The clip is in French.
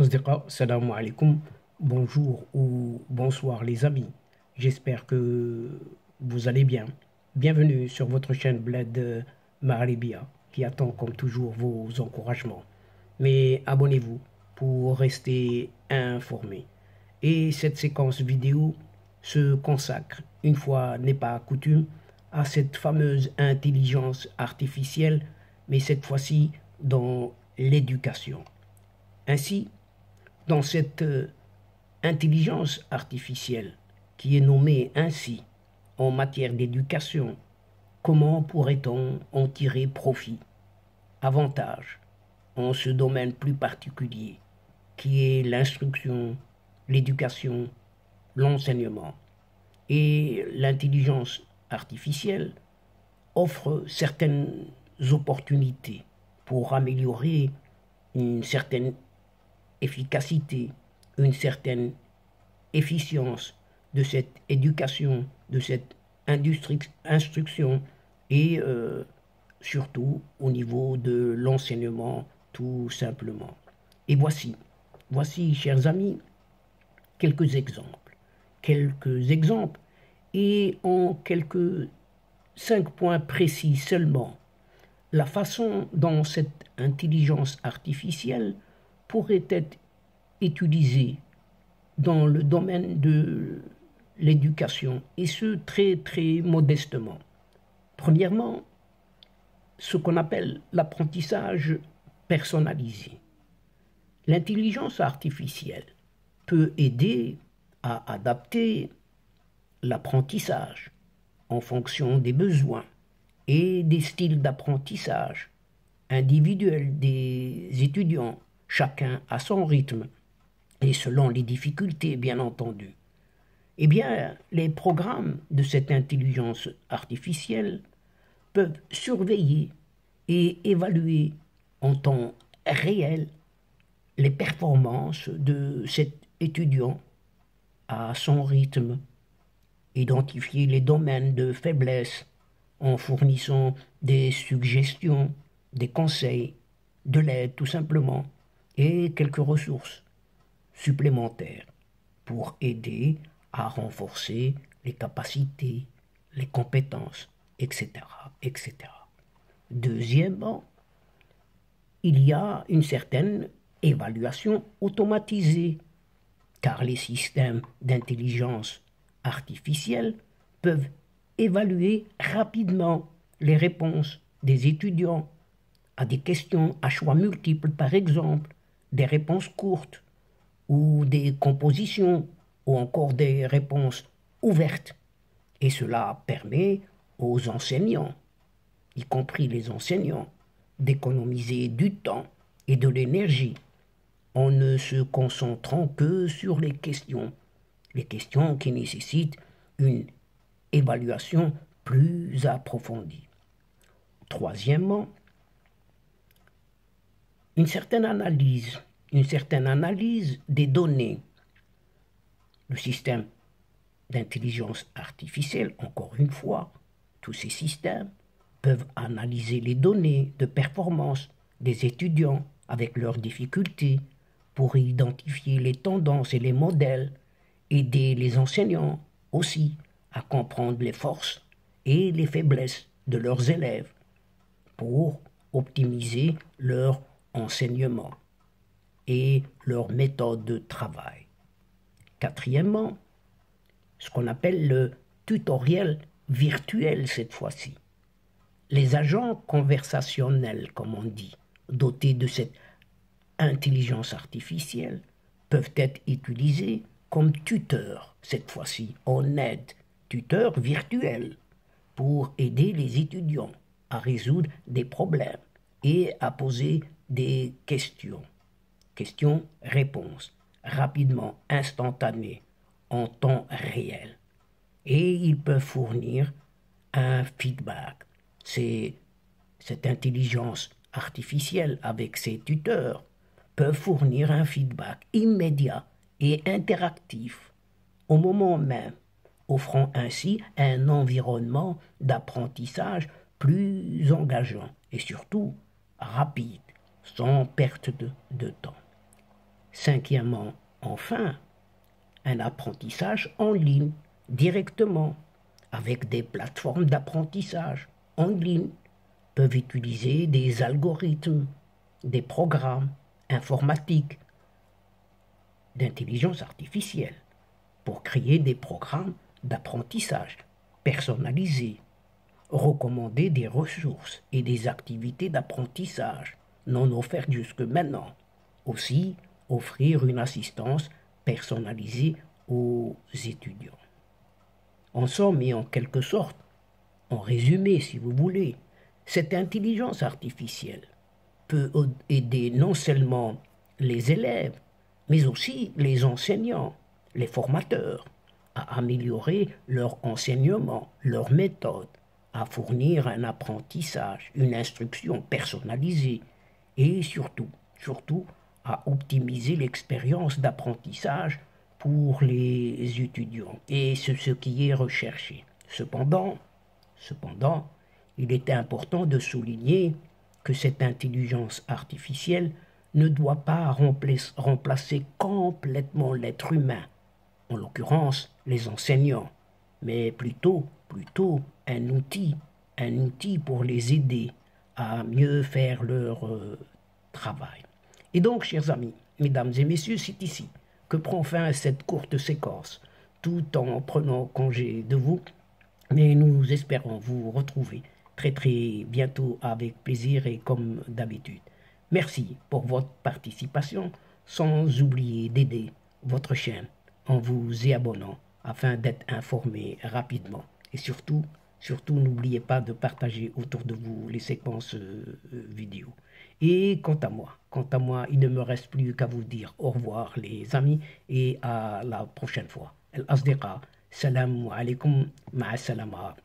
Asdiqa, salam alaikum, bonjour ou bonsoir les amis. J'espère que vous allez bien. Bienvenue sur votre chaîne Bled Maghrebia qui attend comme toujours vos encouragements. Mais abonnez-vous pour rester informé. Et cette séquence vidéo se consacre, une fois n'est pas coutume, à cette fameuse intelligence artificielle, mais cette fois-ci dans l'éducation. Ainsi, dans cette intelligence artificielle qui est nommée ainsi en matière d'éducation, comment pourrait-on en tirer profit, avantage, en ce domaine plus particulier qui est l'instruction, l'éducation, l'enseignement. Et l'intelligence artificielle offre certaines opportunités pour améliorer une certaine efficacité, une certaine efficience de cette éducation, de cette instruction et surtout au niveau de l'enseignement tout simplement. Et voici, chers amis, quelques exemples. Quelques exemples et en quelques 5 points précis seulement. La façon dont cette intelligence artificielle pourrait être utilisée dans le domaine de l'éducation, et ce très très modestement. Premièrement, ce qu'on appelle l'apprentissage personnalisé. L'intelligence artificielle peut aider à adapter l'apprentissage en fonction des besoins et des styles d'apprentissage individuels des étudiants, chacun à son rythme et selon les difficultés, bien entendu. Eh bien, les programmes de cette intelligence artificielle peuvent surveiller et évaluer en temps réel les performances de cet étudiant à son rythme, identifier les domaines de faiblesse en fournissant des suggestions, des conseils, de l'aide tout simplement, et quelques ressources supplémentaires pour aider à renforcer les capacités, les compétences, etc., etc. Deuxièmement, il y a une certaine évaluation automatisée, car les systèmes d'intelligence artificielle peuvent évaluer rapidement les réponses des étudiants à des questions à choix multiples, par exemple, des réponses courtes ou des compositions ou encore des réponses ouvertes. Et cela permet aux enseignants, y compris les enseignants, d'économiser du temps et de l'énergie en ne se concentrant que sur les questions qui nécessitent une évaluation plus approfondie. Troisièmement, une certaine analyse des données. Le système d'intelligence artificielle, encore une fois, tous ces systèmes peuvent analyser les données de performance des étudiants avec leurs difficultés pour identifier les tendances et les modèles, aider les enseignants aussi à comprendre les forces et les faiblesses de leurs élèves pour optimiser leur enseignement et leur méthode de travail. Quatrièmement, ce qu'on appelle le tutoriel virtuel cette fois-ci. Les agents conversationnels, comme on dit, dotés de cette intelligence artificielle, peuvent être utilisés comme tuteurs, cette fois-ci, en aide, tuteurs virtuels, pour aider les étudiants à résoudre des problèmes et à poser des questions. Questions-réponses, rapidement, instantanées, en temps réel. Et ils peuvent fournir un feedback. Cette intelligence artificielle avec ses tuteurs peuvent fournir un feedback immédiat et interactif au moment même, offrant ainsi un environnement d'apprentissage plus engageant et surtout rapide, sans perte de temps. Cinquièmement, enfin, un apprentissage en ligne, directement, avec des plateformes d'apprentissage en ligne, peuvent utiliser des algorithmes, des programmes informatiques d'intelligence artificielle pour créer des programmes d'apprentissage personnalisés, recommander des ressources et des activités d'apprentissage non offertes jusque maintenant. Aussi, offrir une assistance personnalisée aux étudiants. En somme et en quelque sorte, en résumé si vous voulez, cette intelligence artificielle peut aider non seulement les élèves, mais aussi les enseignants, les formateurs, à améliorer leur enseignement, leur méthode, à fournir un apprentissage, une instruction personnalisée et surtout, à optimiser l'expérience d'apprentissage pour les étudiants. Et c'est ce qui est recherché. Cependant, il est important de souligner que cette intelligence artificielle ne doit pas remplacer complètement l'être humain, en l'occurrence les enseignants, mais plutôt un outil pour les aider à mieux faire leur travail. Et donc, chers amis, mesdames et messieurs, c'est ici que prend fin cette courte séquence, tout en prenant congé de vous, mais nous espérons vous retrouver très bientôt avec plaisir et comme d'habitude. Merci pour votre participation, sans oublier d'aider votre chaîne en vous y abonnant afin d'être informé rapidement. Et surtout, n'oubliez pas de partager autour de vous les séquences vidéo. Et quant à moi, il ne me reste plus qu'à vous dire au revoir les amis et à la prochaine fois. Al-Asdiqa, salam alaikum, ma'a salama.